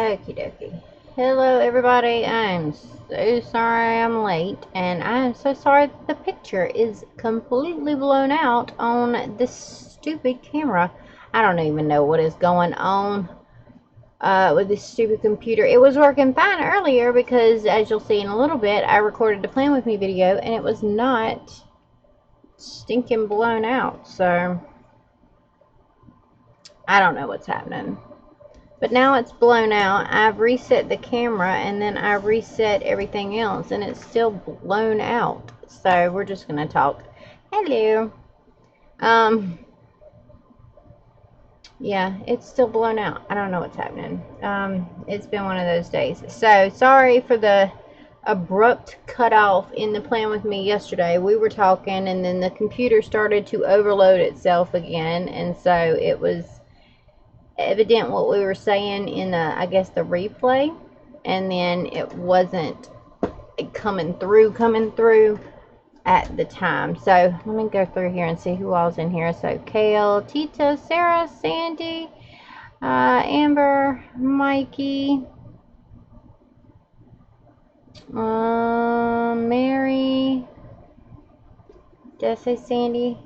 Okie dokie. Hello everybody, I'm so sorry I'm late, and I'm so sorry that the picture is completely blown out on this stupid camera. I don't even know what is going on with this stupid computer. It was working fine earlier because, as you'll see in a little bit, I recorded the Plan With Me video and it was not stinking blown out, so I don't know what's happening. But now it's blown out. I've reset the camera and then I reset everything else and it's still blown out. So we're just gonna talk. Hello. Yeah, it's still blown out. I don't know what's happening. It's been one of those days. So sorry for the abrupt cutoff in the Plan With Me yesterday. We were talking and then the computer started to overload itself again, and so it was evident what we were saying in I guess the replay, and then it wasn't coming through at the time. So let me go through here and see who all's in here. So Kale, Tita, Sarah, Sandy, Amber, Mikey, Mary. Did I say Sandy?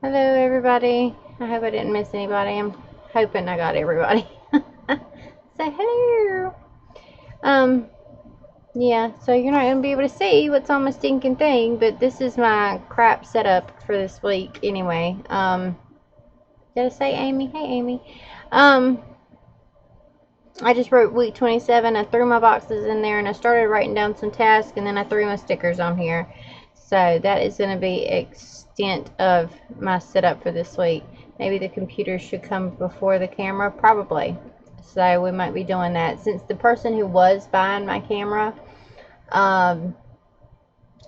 Hello everybody. I hope I didn't miss anybody. I'm hoping I got everybody. Say hello. Yeah, so you're not going to be able to see what's on my stinking thing, but this is my crap setup for this week anyway. Did I say Amy? Hey Amy. I just wrote week 27. I threw my boxes in there and I started writing down some tasks, and then I threw my stickers on here. So that is going to be extent of my setup for this week. Maybe the computer should come before the camera, probably. So we might be doing that, since the person who was buying my camera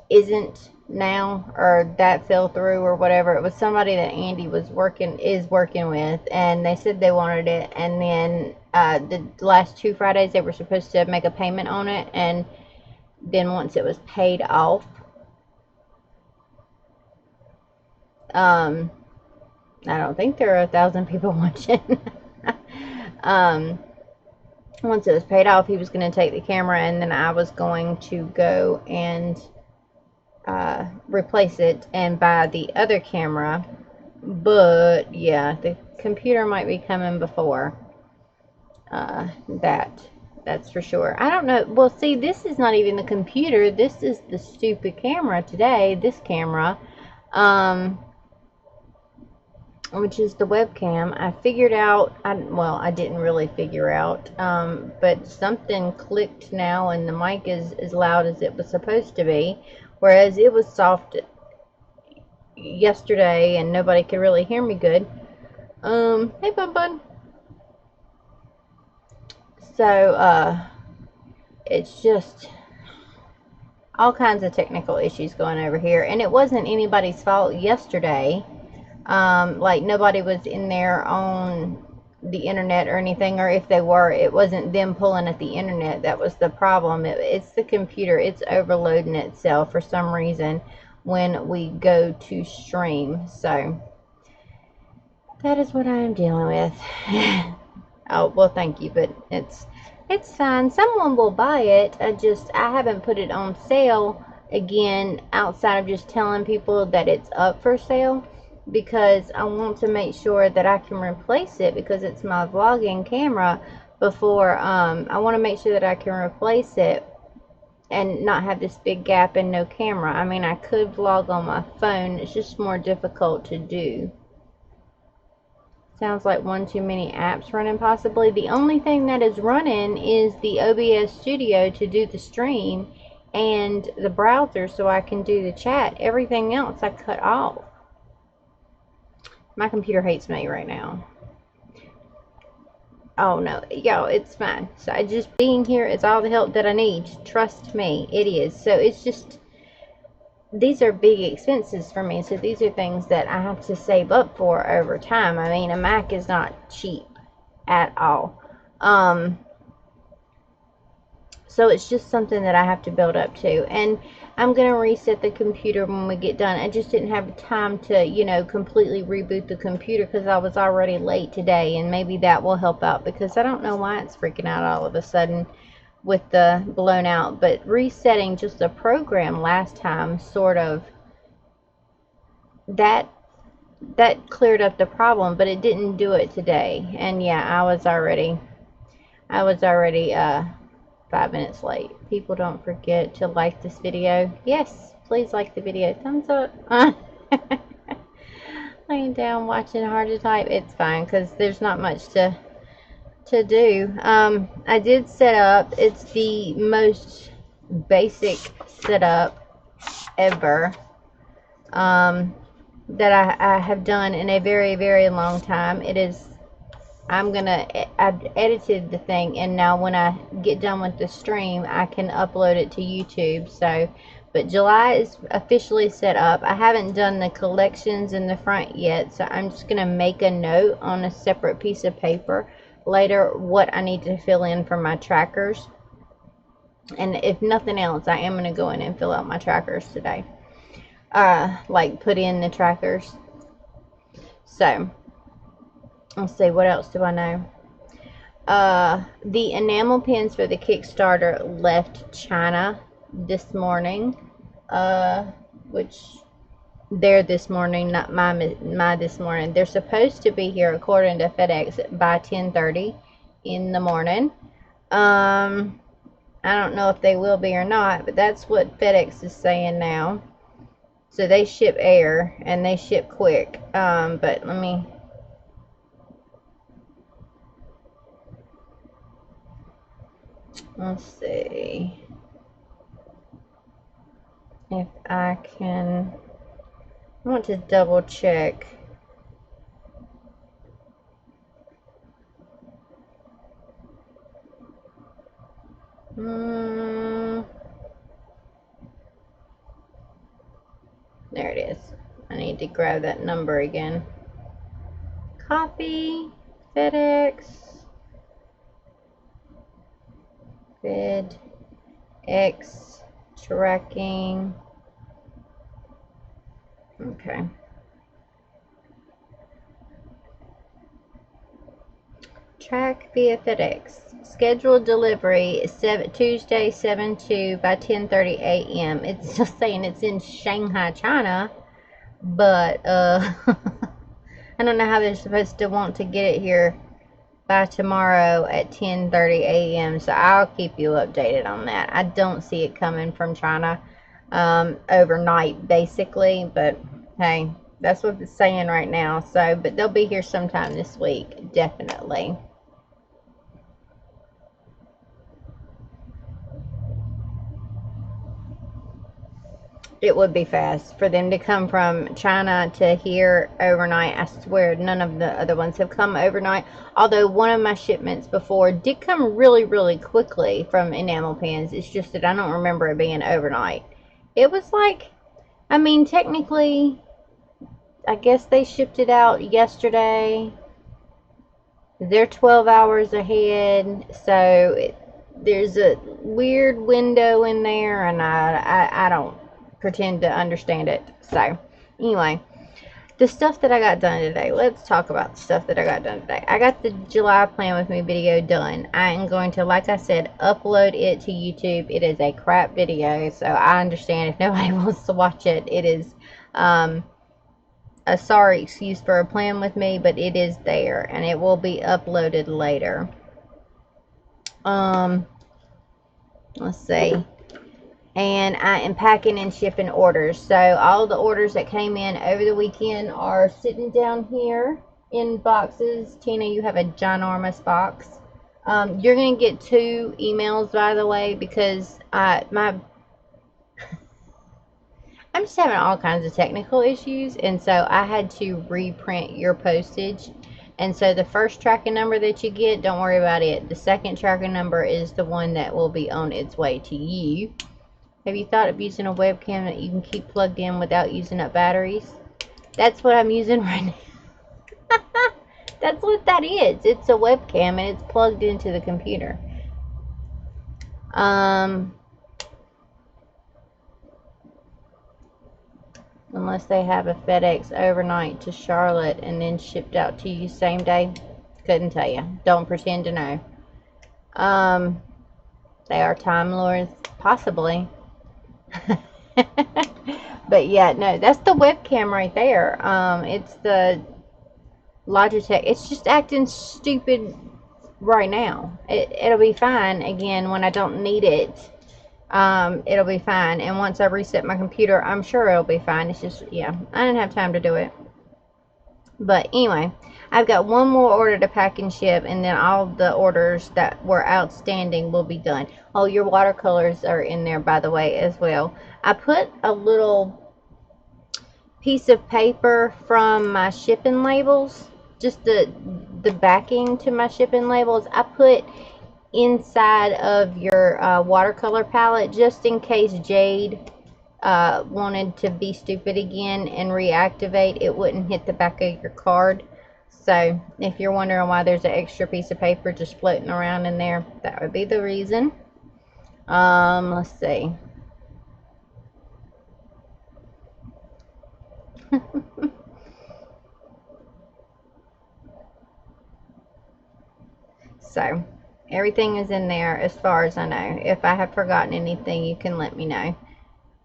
isn't now, or that fell through or whatever. It was somebody that Andy is working with, and they said they wanted it, and then the last 2 Fridays they were supposed to make a payment on it, and then once it was paid off, I don't think there are 1,000 people watching. Once it was paid off, he was going to take the camera, and then I was going to go and replace it and buy the other camera. But yeah, the computer might be coming before that's for sure. I don't know. Well, see, this is not even the computer. This is the stupid camera today. This camera, which is the webcam. I figured out, well, I didn't really figure out, but something clicked now and the mic is as loud as it was supposed to be, whereas it was soft yesterday and nobody could really hear me good. Hey bud. So it's just all kinds of technical issues going over here, and it wasn't anybody's fault yesterday. Like nobody was in there on the internet or anything, or if they were, it wasn't them pulling at the internet that was the problem. It's the computer. It's overloading itself for some reason when we go to stream. So that is what I am dealing with. Oh, well, thank you, but it's fine. Someone will buy it. I haven't put it on sale again outside of just telling people that it's up for sale, because I want to make sure that I can replace it, because it's my vlogging camera before. I want to make sure that I can replace it and not have this big gap and no camera. I mean, I could vlog on my phone. It's just more difficult to do. Sounds like one too many apps running possibly. The only thing that is running is the OBS Studio to do the stream and the browser so I can do the chat. Everything else I cut off. My computer hates me right now. Oh no, yo, it's fine. So just being here is all the help that I need. Trust me, it is. So it's just, these are big expenses for me. So these are things that I have to save up for over time. I mean, a Mac is not cheap at all. So it's just something that I have to build up to. And I'm going to reset the computer when we get done. I just didn't have time to, you know, completely reboot the computer because I was already late today. And maybe that will help out because I don't know why it's freaking out all of a sudden with the blown out. But resetting just the program last time sort of, that cleared up the problem, but it didn't do it today. And yeah, I was already 5 minutes late. People, don't forget to like this video. Yes, please like the video. Thumbs up. Laying down, watching, hard to type. It's fine because there's not much to do. I did set up. It's the most basic setup ever that I have done in a very, very long time. It is, I've edited the thing, and now when I get done with the stream, I can upload it to YouTube. So, but July is officially set up. I haven't done the collections in the front yet, so I'm just going to make a note on a separate piece of paper later what I need to fill in for my trackers. And if nothing else, I am going to go in and fill out my trackers today. Like put in the trackers. So, let's see, what else do I know? The enamel pins for the Kickstarter left China this morning, which they're this morning, not my this morning. They're supposed to be here according to FedEx by 10:30 in the morning. I don't know if they will be or not, but that's what FedEx is saying now. So they ship air and they ship quick. But let's see if I can. I want to double check. There it is. I need to grab that number again. Copy, FedEx, tracking. Okay. Track via FedEx. Scheduled delivery is Tuesday 7/2 by 10:30 a.m. It's just saying it's in Shanghai, China, but I don't know how they're supposed to want to get it here by tomorrow at 10:30 a.m. So I'll keep you updated on that. I don't see it coming from China overnight, basically, but hey, that's what it's saying right now. So, but they'll be here sometime this week, definitely. It would be fast for them to come from China to here overnight. I swear none of the other ones have come overnight. Although one of my shipments before did come really, really quickly from enamel pins. It's just that I don't remember it being overnight. It was like, I mean, technically, I guess they shipped it out yesterday. They're 12 hours ahead. So there's a weird window in there, and I don't pretend to understand it. So anyway, the stuff that I got done today, let's talk about the stuff that I got done today. I got the July Plan With Me video done. I am going to, like I said, upload it to YouTube. It is a crap video, so I understand if nobody wants to watch it. It is a sorry excuse for a plan with me, but it is there and it will be uploaded later. Let's see. And I am packing and shipping orders. So all the orders that came in over the weekend are sitting down here in boxes. Tina, you have a ginormous box. You're going to get 2 emails, by the way, because I'm just having all kinds of technical issues, and so I had to reprint your postage. And so the first tracking number that you get, don't worry about it. The second tracking number is the one that will be on its way to you. Have you thought of using a webcam that you can keep plugged in without using up batteries? That's what I'm using right now. That's what that is. It's a webcam and it's plugged into the computer. Um, unless they have a FedEx overnight to Charlotte and then shipped out to you same day. Couldn't tell you. Don't pretend to know. They are Time Lords, possibly. But yeah, no, that's the webcam right there. It's the Logitech. It's just acting stupid right now. It'll be fine again when I don't need it. It'll be fine. And once I reset my computer, I'm sure it'll be fine. It's just, yeah, I didn't have time to do it. But anyway, I've got one more order to pack and ship, and then all the orders that were outstanding will be done. Oh, your watercolors are in there, by the way, as well. I put a little piece of paper from my shipping labels, just the backing to my shipping labels. I put inside of your watercolor palette, just in case Jade wanted to be stupid again and reactivate, it wouldn't hit the back of your card. So if you're wondering why there's an extra piece of paper just floating around in there, that would be the reason. Let's see. So everything is in there as far as I know. If I have forgotten anything, you can let me know.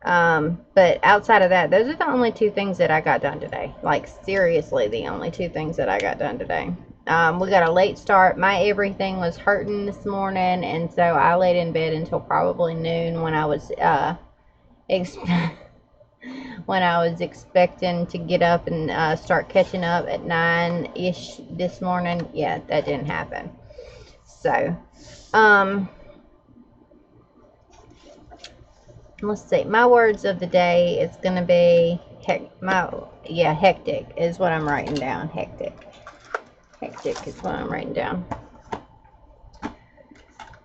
But outside of that, those are the only two things that I got done today. Like, seriously, the only two things that I got done today. We got a late start. My everything was hurting this morning, and so I laid in bed until probably noon when I was when I was expecting to get up and start catching up at 9-ish this morning. Yeah, that didn't happen. So, let's see. My words of the day is going to be hectic is what I'm writing down. Hectic is what I'm writing down.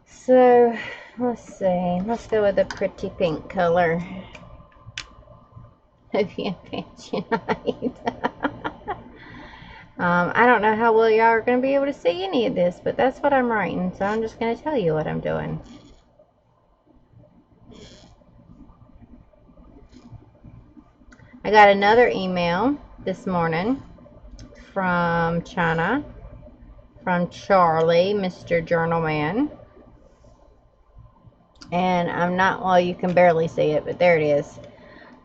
So, let's see. Let's go with a pretty pink color. Hope you night. I don't know how well y'all are going to be able to see any of this, but that's what I'm writing, so I'm just going to tell you what I'm doing. I got another email this morning from China, from Charlie, Mr. Journalman. And I'm not, well, you can barely see it, but there it is.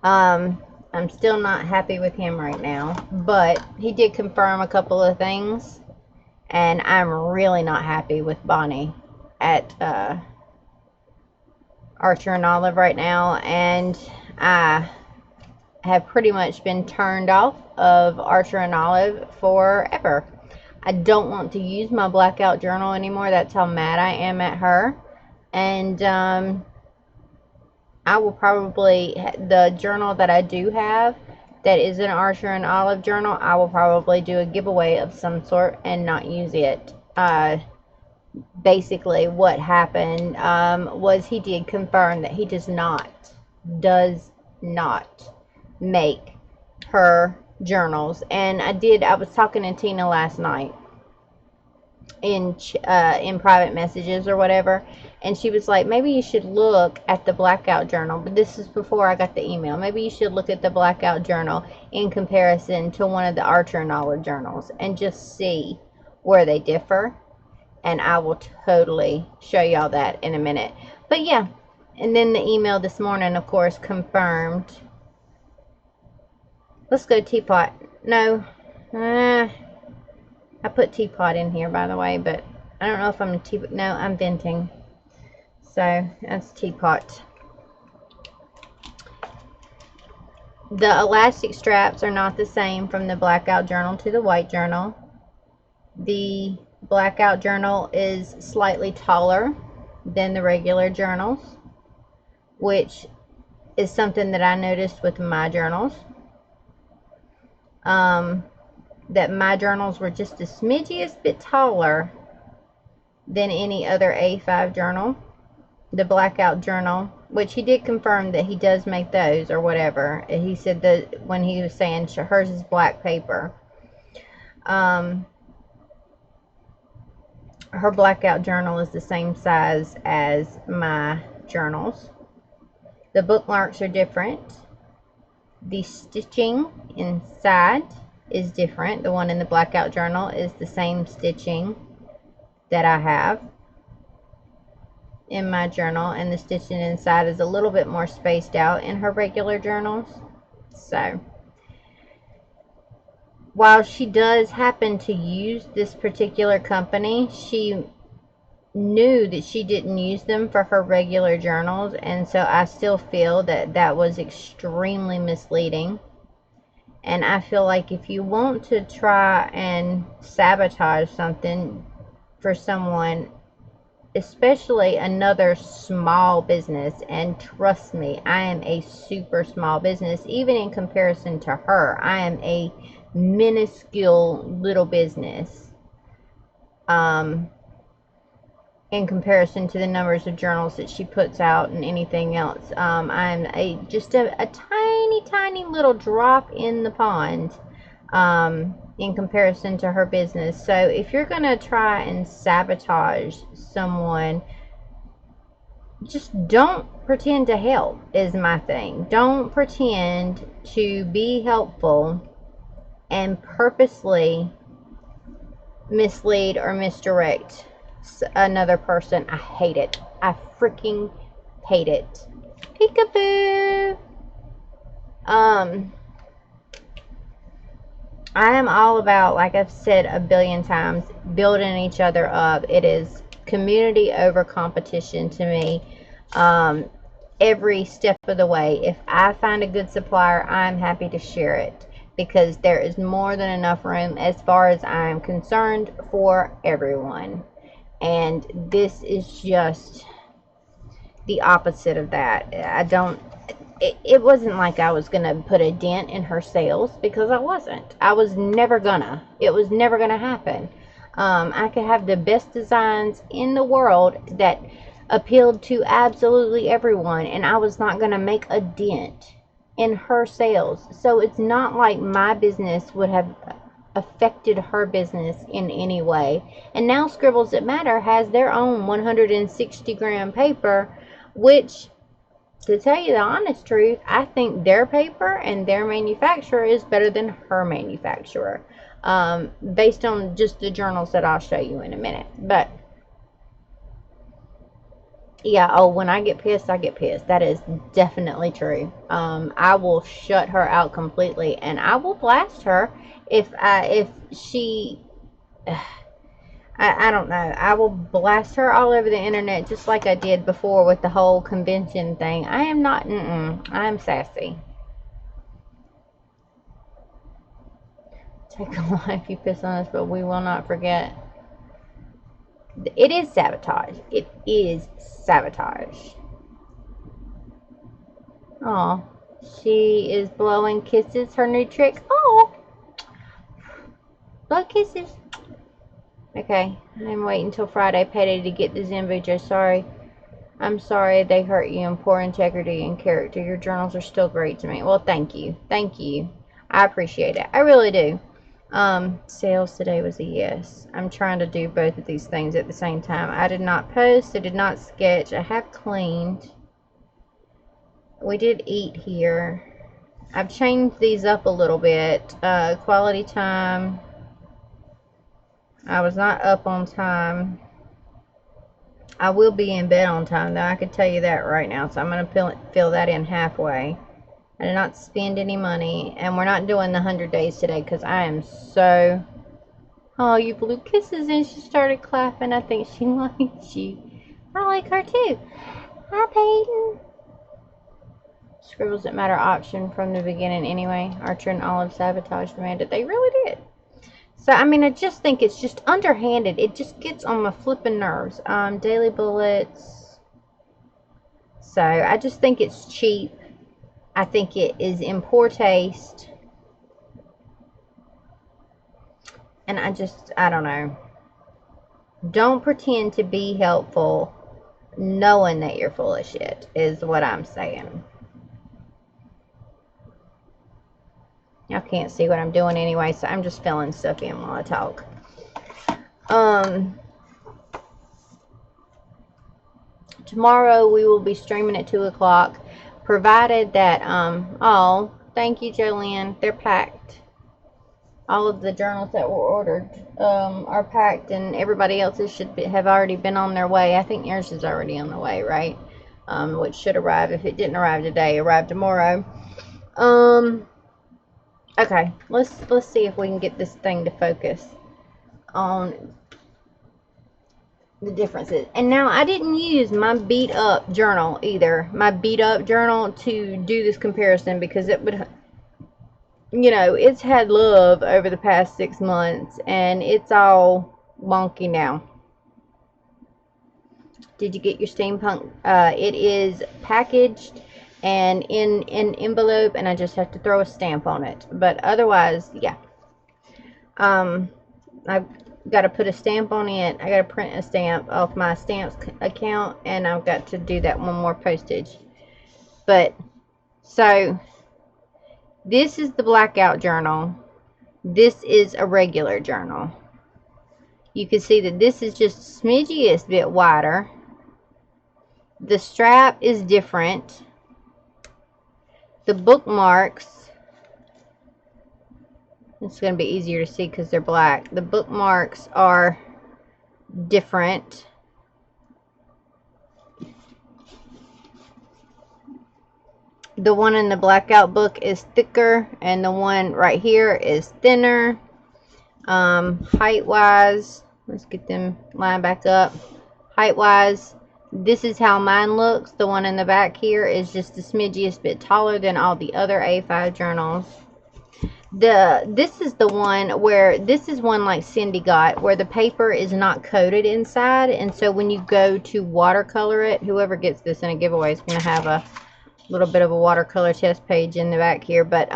I'm still not happy with him right now, but he did confirm a couple of things, and I'm really not happy with Bonnie at Archer and Olive right now, and I have pretty much been turned off of Archer and Olive forever. I don't want to use my blackout journal anymore. That's how mad I am at her. And I will probably, the journal that I do have that is an Archer and Olive journal, I will probably do a giveaway of some sort and not use it. Basically what happened was he did confirm that he does not make her journals. And I was talking to Tina last night in private messages or whatever, and she was like, maybe you should look at the blackout journal. But this is before I got the email. Maybe you should look at the blackout journal in comparison to one of the Archer and Olive journals and just see where they differ. And I will totally show y'all that in a minute. But yeah, and then the email this morning, of course, confirmed. Let's go teapot. No, I put teapot in here, by the way, but I don't know if I'm a teapot. No, I'm venting. So that's teapot. The elastic straps are not the same from the blackout journal to the white journal. The blackout journal is slightly taller than the regular journals, which is something that I noticed with my journals. That my journals were just the smidgiest bit taller than any other A5 journal. The blackout journal, which he did confirm that he does make those or whatever. He said that when he was saying hers is black paper. her blackout journal is the same size as my journals. The bookmarks are different. The stitching inside is different. The one in the blackout journal is the same stitching that I have in my journal, and the stitching inside is a little bit more spaced out in her regular journals. So while she does happen to use this particular company, she knew that she didn't use them for her regular journals, and so I still feel that that was extremely misleading. And I feel like if you want to try and sabotage something for someone, especially another small business, and trust me, I am a super small business, even in comparison to her. I am a minuscule little business in comparison to the numbers of journals that she puts out and anything else. I'm just a tiny little drop in the pond in comparison to her business. So if you're going to try and sabotage someone, just don't pretend to help, is my thing. Don't pretend to be helpful and purposely mislead or misdirect another person. I hate it. I freaking hate it. Peekaboo. I am all about, like I've said a billion times, building each other up. It is community over competition to me. Every step of the way. If I find a good supplier, I'm happy to share it, because there is more than enough room, as far as I'm concerned, for everyone. And this is just the opposite of that. It wasn't like I was gonna put a dent in her sales, because I wasn't. I was never gonna. It was never gonna happen. I could have the best designs in the world that appealed to absolutely everyone, and I was not gonna make a dent in her sales. So it's not like my business would have affected her business in any way. And now Scribbles That Matter has their own 160 gram paper, which, to tell you the honest truth, I think their paper and their manufacturer is better than her manufacturer, based on just the journals that I'll show you in a minute. But yeah, oh, when I get pissed, I get pissed. That is definitely true. I will shut her out completely, and I will blast her if she, I don't know. I will blast her all over the internet, just like I did before with the whole convention thing. I am not, I am sassy. Take a life, you piss on us, but we will not forget. It is sabotage. It is sabotage. Oh, she is blowing kisses. Her new trick. Oh, blow kisses. Okay, I'm waiting until Friday payday to get the Zenbujo. Sorry. I'm sorry they hurt you in poor integrity and character. Your journals are still great to me. Well, thank you. Thank you. I appreciate it. I really do. Sales today was a yes. I'm trying to do both of these things at the same time. I did not post. I did not sketch. I have cleaned. We did eat here. I've changed these up a little bit. Quality time. I was not up on time. I will be in bed on time, though. I can tell you that right now. So I'm going to fill that in halfway. I did not spend any money. And we're not doing the 100 days today, because I am so... Oh, you blew kisses, and she started clapping. I think she likes you. I like her too. Hi, Peyton. Scribbles That Matter option from the beginning anyway. Archer and Olive sabotaged Amanda. They really did. So, I mean, I just think it's just underhanded. It just gets on my flipping nerves. Daily Bullets. So, I just think it's cheap. I think it is in poor taste. And I don't know. Don't pretend to be helpful knowing that you're full of shit, is what I'm saying. Y'all can't see what I'm doing anyway, so I'm just filling stuff in while I talk. tomorrow we will be streaming at 2 o'clock, provided that, oh, thank you, Jolene. They're packed. All of the journals that were ordered are packed, and everybody else's have already been on their way. I think yours is already on the way, right? Which should arrive, if it didn't arrive today, arrive tomorrow. Okay, let's see if we can get this thing to focus on the differences. And now I didn't use my beat up journal either, my beat up journal, to do this comparison, because it would, you know, it's had love over the past 6 months and it's all wonky now. Did you get your steampunk? It is packaged and in an envelope, and I just have to throw a stamp on it. But otherwise, yeah. I've got to put a stamp on it. I got to print a stamp off my stamps account, and I've got to do that one more postage. But, so, this is the blackout journal. This is a regular journal. You can see that this is just the smidgiest bit wider. The strap is different. The bookmarks, it's going to be easier to see because they're black. The bookmarks are different. The one in the blackout book is thicker, and the one right here is thinner. Height wise, let's get them lined back up. Height wise, this is how mine looks. The one in the back here is just the smidgiest bit taller than all the other A5 journals. This is the one where, this is one like Cindy got, where the paper is not coated inside, and so when you go to watercolor it, whoever gets this in a giveaway is going to have a little bit of a watercolor test page in the back here. But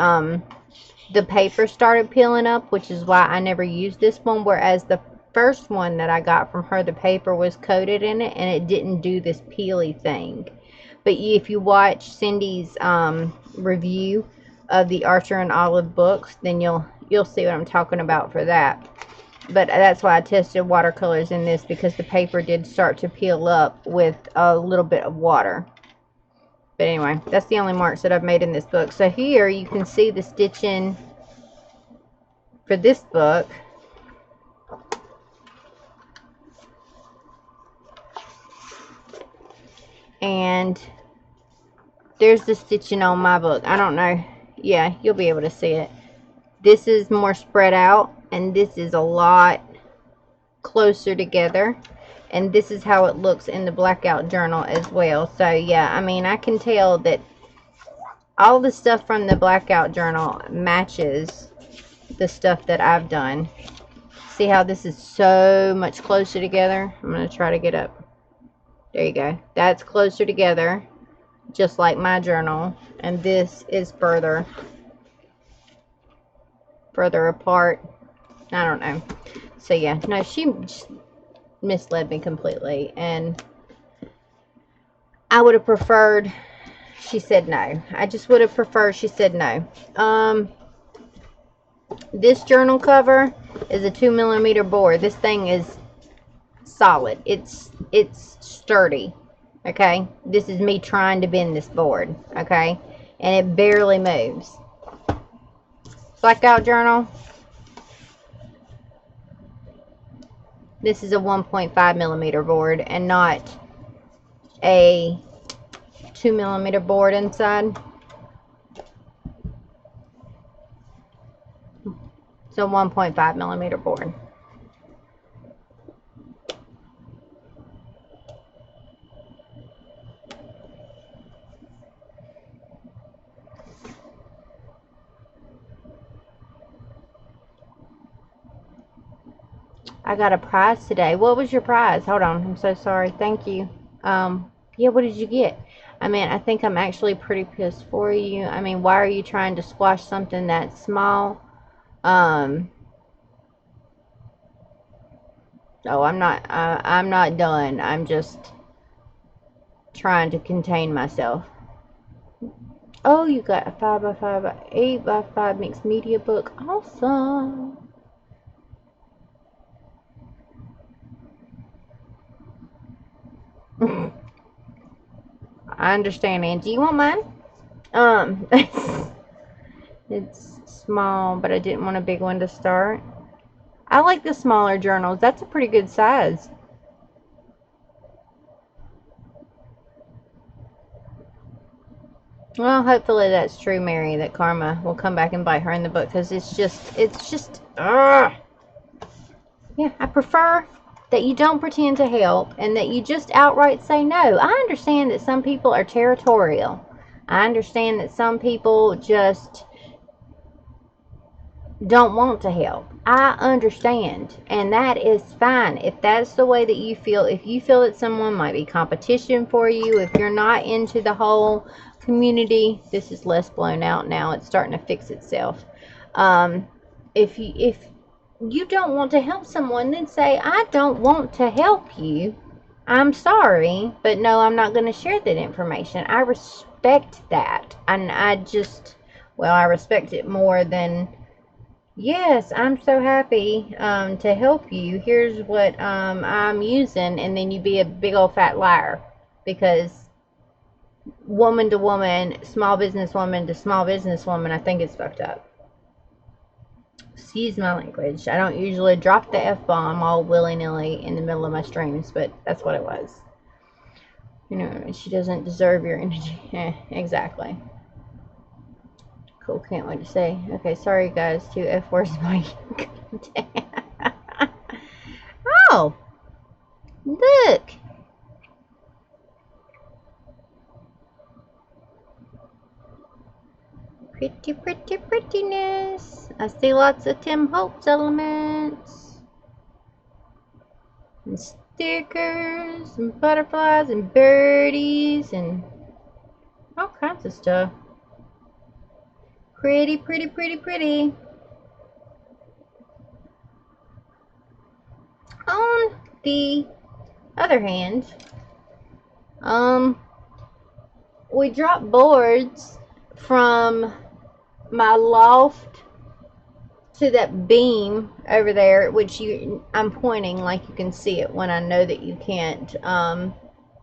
the paper started peeling up, which is why I never used this one, whereas the first one that I got from her, the paper was coated in it and it didn't do this peely thing. But if you watch Cindy's review of the Archer and Olive books, then you'll see what I'm talking about for that. But that's why I tested watercolors in this, because the paper did start to peel up with a little bit of water. But anyway, that's the only marks that I've made in this book. So here you can see the stitching for this book. And there's the stitching on my book. I don't know. Yeah, you'll be able to see it. This is more spread out, and this is a lot closer together. And this is how it looks in the blackout journal as well. So yeah, I mean, I can tell that all the stuff from the blackout journal matches the stuff that I've done. See how this is so much closer together? I'm going to try to get up. There you go. That's closer together, just like my journal. And this is further apart. I don't know. So yeah, no, she misled me completely, and I would have preferred she said no. I just would have preferred she said no. This journal cover is a 2mm board. This thing is solid. It's sturdy. Okay, this is me trying to bend this board. Okay, and it barely moves. Blackout journal, this is a 1.5mm board and not a 2mm board inside. It's a 1.5mm board. I got a prize today. What was your prize? Hold on. I'm so sorry. Thank you. Yeah, what did you get? I mean, I think I'm actually pretty pissed for you. I mean, why are you trying to squash something that small? Oh, I'm not done. I'm just trying to contain myself. Oh, you got a 5x5 by 8x5 mixed media book. Awesome. I understand, Angie. You want mine? It's small, but I didn't want a big one to start. I like the smaller journals. That's a pretty good size. Well, hopefully that's true, Mary, that karma will come back and bite her in the butt, because it's just, ugh. Yeah, I prefer that you don't pretend to help and that you just outright say no. I understand that some people are territorial. I understand that some people just don't want to help. I understand, and that is fine. If that's the way that you feel, if you feel that someone might be competition for you, if you're not into the whole community, this is less blown out now. It's starting to fix itself. If you don't want to help someone, then say, I don't want to help you. I'm sorry, but no, I'm not going to share that information. I respect that, and I respect it more than, yes, I'm so happy to help you. Here's what I'm using, and then you be a big old fat liar. Because woman to woman, small business woman to small business woman, I think it's fucked up. Excuse my language. I don't usually drop the F-bomb all willy-nilly in the middle of my streams, but that's what it was. You know, she doesn't deserve your energy. Exactly. Cool, can't wait to say. Okay, sorry guys, 2 F words my content. Oh! Look! Pretty, pretty, prettiness. I see lots of Tim Holtz elements. And stickers, and butterflies, and birdies, and all kinds of stuff. Pretty, pretty, pretty, pretty. On the other hand, we dropped boards from my loft to that beam over there, which I'm pointing like you can see it when I know that you can't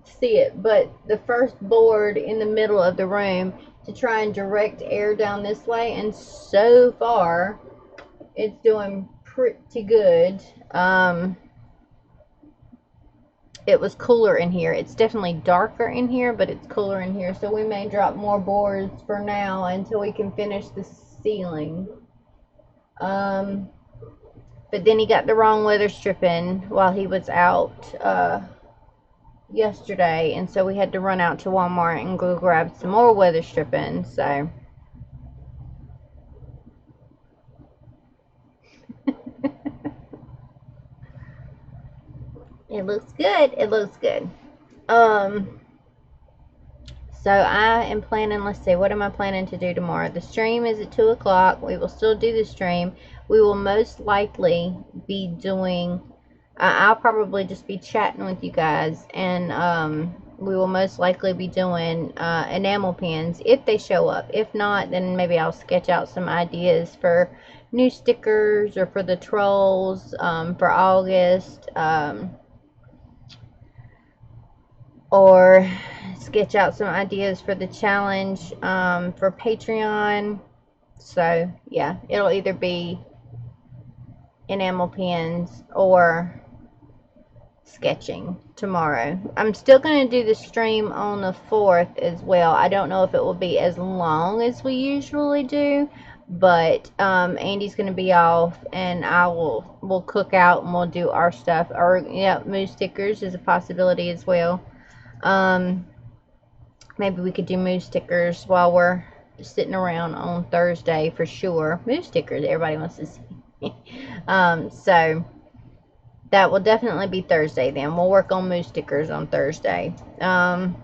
see it, but the first board in the middle of the room to try and direct air down this way, and so far it's doing pretty good. It was cooler in here. It's definitely darker in here, but it's cooler in here, so we may drop more boards for now until we can finish the ceiling. But then he got the wrong weather stripping while he was out yesterday, and so we had to run out to Walmart and go grab some more weather stripping. So it looks good. It looks good. So I am planning, let's see, what am I planning to do tomorrow? The stream is at 2 o'clock. We will still do the stream. We will most likely be doing, I'll probably just be chatting with you guys, and we will most likely be doing enamel pins if they show up. If not, then maybe I'll sketch out some ideas for new stickers or for the trolls for August, or sketch out some ideas for the challenge for Patreon. So yeah, it'll either be enamel pins or sketching tomorrow. I'm still going to do the stream on the 4th as well. I don't know if it will be as long as we usually do, but Andy's going to be off, and we'll cook out and we'll do our stuff. Or yeah, moose stickers is a possibility as well. Maybe we could do moose stickers while we're sitting around on Thursday for sure. Moose stickers, everybody wants to see. So that will definitely be Thursday then. We'll work on moose stickers on Thursday. I'm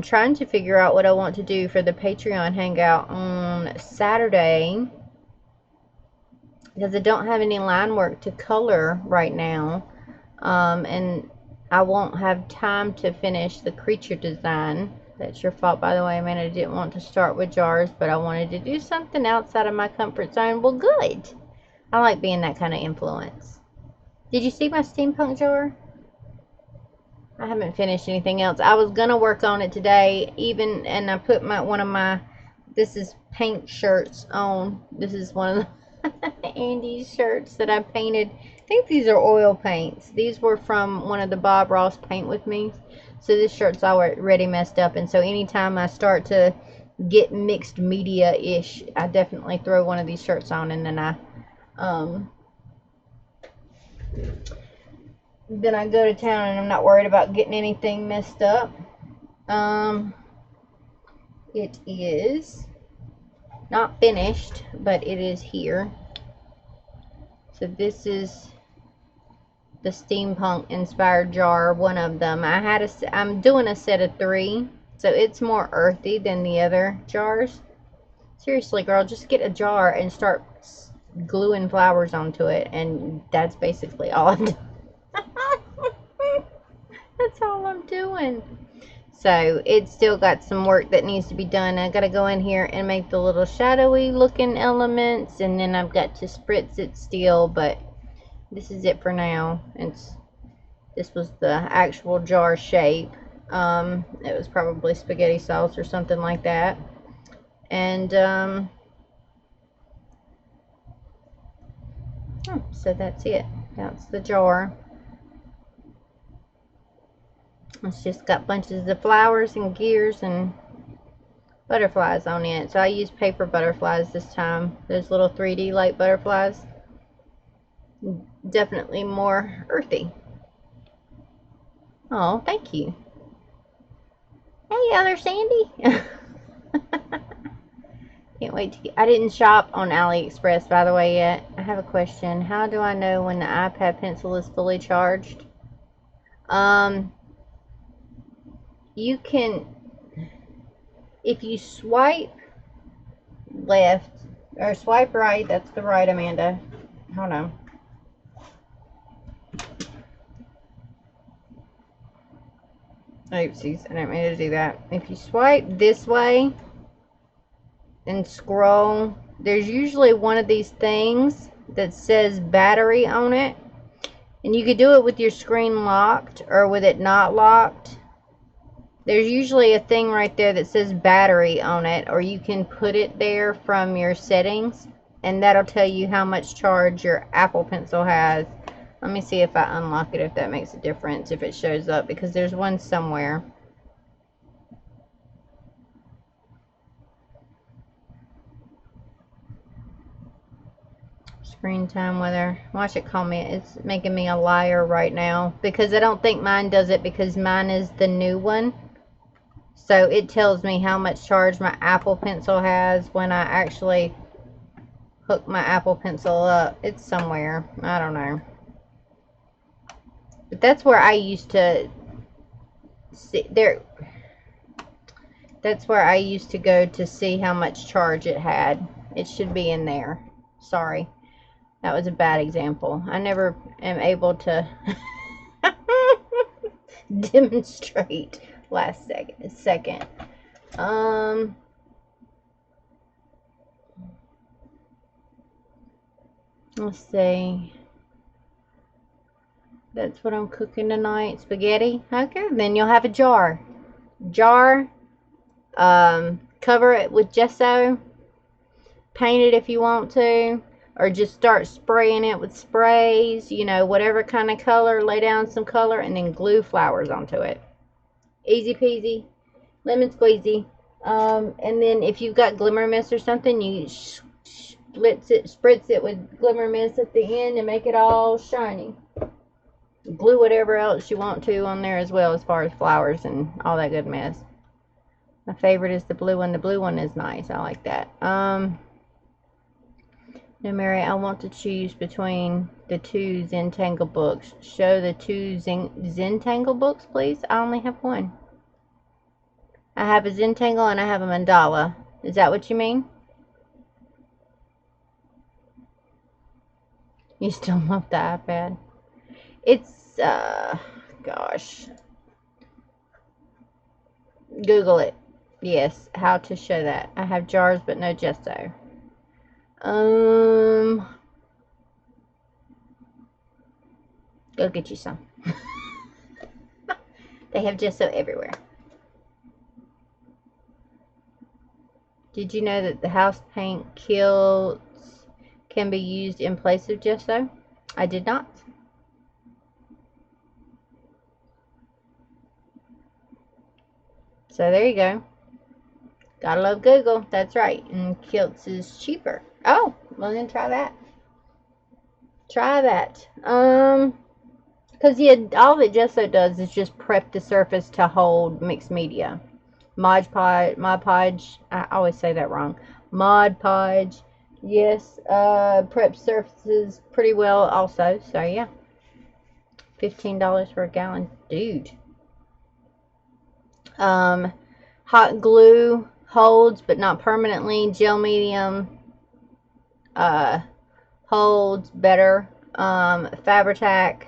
trying to figure out what I want to do for the Patreon hangout on Saturday, because I don't have any line work to color right now, and I won't have time to finish the creature design. That's your fault, by the way. I mean, I didn't want to start with jars, but I wanted to do something outside of my comfort zone. Well, good. I like being that kind of influence. Did you see my steampunk jar? I haven't finished anything else. I was gonna work on it today, and I put one of my, this is paint shirts on. This is one of the Andy's shirts that I painted. I think these are oil paints. These were from one of the Bob Ross Paint With Me. So this shirt's already messed up, and so anytime I start to get mixed media-ish, I definitely throw one of these shirts on, and then I go to town, and I'm not worried about getting anything messed up. It is not finished, but it is here. So this is the steampunk inspired jar, one of them. I'm doing a set of 3, so it's more earthy than the other jars. Seriously, girl, just get a jar and start gluing flowers onto it, and that's basically all I'm doing. That's all I'm doing. So it's still got some work that needs to be done. I gotta go in here and make the little shadowy looking elements, and then I've got to spritz it still, but this is it for now. This was the actual jar shape. It was probably spaghetti sauce or something like that. And so that's it. That's the jar. It's just got bunches of flowers and gears and butterflies on it. So I used paper butterflies this time. Those little 3D light butterflies. Definitely more earthy. Oh, thank you. Hey, other Sandy. Can't wait to get. I didn't shop on AliExpress, by the way, yet. I have a question. How do I know when the iPad pencil is fully charged? You can, if you swipe left or swipe right, that's the right, Amanda. Hold on. Oopsies, I didn't mean to do that. If you swipe this way and scroll, there's usually one of these things that says battery on it. And you could do it with your screen locked or with it not locked. There's usually a thing right there that says battery on it, or you can put it there from your settings, and that'll tell you how much charge your Apple Pencil has. Let me see if I unlock it, if that makes a difference, if it shows up, because there's one somewhere. Screen time weather. Watch it call me. It's making me a liar right now, because I don't think mine does it, because mine is the new one. So it tells me how much charge my Apple Pencil has when I actually hook my Apple Pencil up. It's somewhere. I don't know. But that's where I used to see there. That's where I used to go to see how much charge it had. It should be in there. Sorry. That was a bad example. I never am able to demonstrate last second. Let's see. That's what I'm cooking tonight. Spaghetti. Okay, then you'll have a jar. Cover it with gesso. Paint it if you want to, or just start spraying it with sprays, you know, whatever kind of color. Lay down some color and then glue flowers onto it. Easy peasy, lemon squeezy. And then if you've got glimmer mist or something, you spritz it with glimmer mist at the end and make it all shiny. Glue whatever else you want to on there as well, as far as flowers and all that good mess. My favorite is the blue one. The blue one is nice. I like that. No, Mary, I want to choose between the 2 Zentangle books. Show the 2 Zentangle books, please. I only have one. I have a Zentangle and I have a mandala. Is that what you mean? You still love the iPad? It's, gosh. Google it. Yes, how to show that. I have jars but no gesso. Go get you some. They have gesso everywhere. Did you know that the house paint kilts can be used in place of gesso? I did not. So there you go. Gotta love Google. That's right. And kilts is cheaper. Oh, well then try that. Try that. Because yeah, all that gesso does is just prep the surface to hold mixed media. Mod Podge, I always say that wrong. Mod Podge, yes, prep surfaces pretty well also. So yeah, $15 for a gallon, dude. Hot glue holds, but not permanently. Gel medium holds better. Fabri-Tac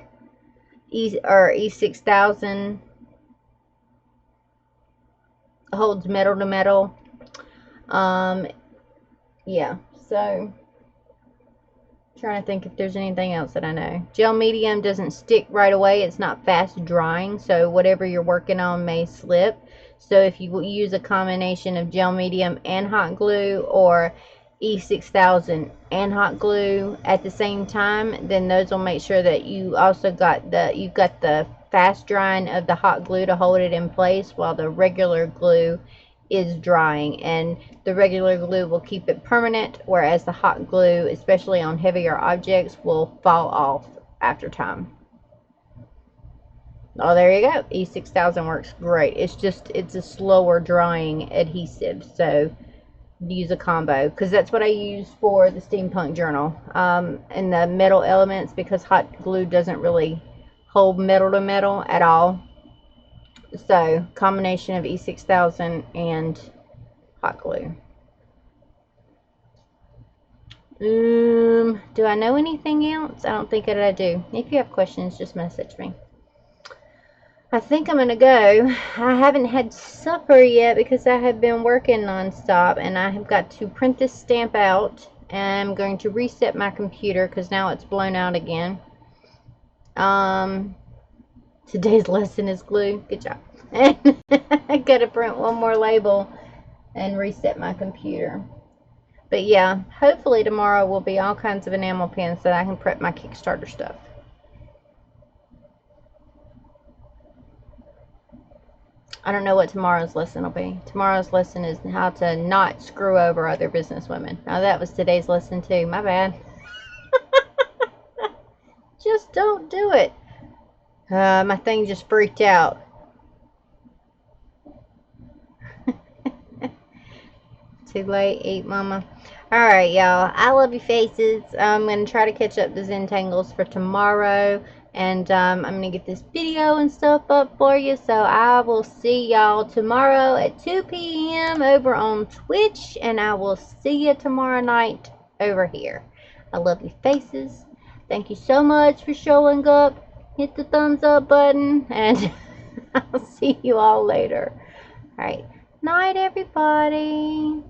E6000 holds metal to metal. Yeah, so trying to think if there's anything else that I know. Gel medium doesn't stick right away. It's not fast drying, so whatever you're working on may slip. So if you use a combination of gel medium and hot glue, or E6000 and hot glue at the same time, then those will make sure that you also got the fast drying of the hot glue to hold it in place while the regular glue is drying, and the regular glue will keep it permanent, whereas the hot glue, especially on heavier objects, will fall off after time. Oh, there you go. E6000 works great. It's a slower drying adhesive, so use a combo, because that's what I use for the steampunk journal, and the metal elements, because hot glue doesn't really hold metal to metal at all. So combination of E6000 and hot glue. Do I know anything else? I don't think that I do. If you have questions, just message me. I think I'm gonna go. I haven't had supper yet because I have been working nonstop, and I have got to print this stamp out, and I'm going to reset my computer because now it's blown out again. Today's lesson is glue. Good job. I gotta print one more label and reset my computer. But yeah, hopefully tomorrow will be all kinds of enamel pens so that I can prep my Kickstarter stuff. I don't know what tomorrow's lesson will be. Tomorrow's lesson is how to not screw over other businesswomen. Now that was today's lesson too. My bad. Just don't do it. My thing just freaked out. Too late, eat mama. Alright, y'all. I love you faces. I'm going to try to catch up the Zen Tangles for tomorrow. And I'm going to get this video and stuff up for you. So I will see y'all tomorrow at 2 p.m. over on Twitch. And I will see you tomorrow night over here. I love you faces. Thank you so much for showing up. Hit the thumbs up button. And I'll see you all later. Alright. Night, everybody.